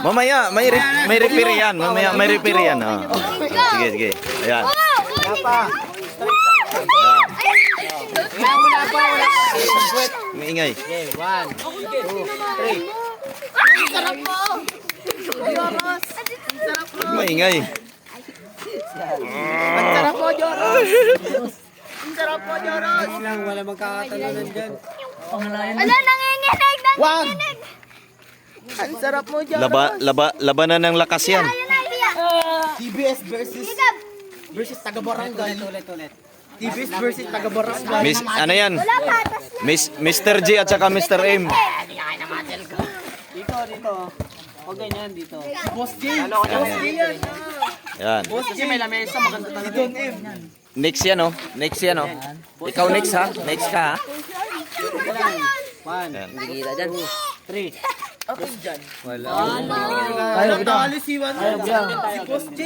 Mamaya, may repair yan. Mamaya, may repair yan. Oh. Sige. Ayan. Wala pa. Maingay. Okay, 1, 2, 3. Ang sarap mo. Joros. Maingay. Ang sarap mo, Joros. Ang sarap mo, Joros. lang, wala magkakatalunan dyan. Wala, nanginginig. Ang sarap mo, Joros. Labanan ng lakas yan. TBS versus taga-barangay. Ulit. TBS versus taga-barangay. Miss, ano yan? Mr. G at saka Mr. M. Dito. O ganyan, dito. Boss J. Yan. Boss J, may lamesa. Maganda talaga. Dito, M. Next yan, oh. Ikaw next, ha? Next ka, ha? 1, Yan. 2, 3. Okay, dyan. Wala. Tayo, si Boss J.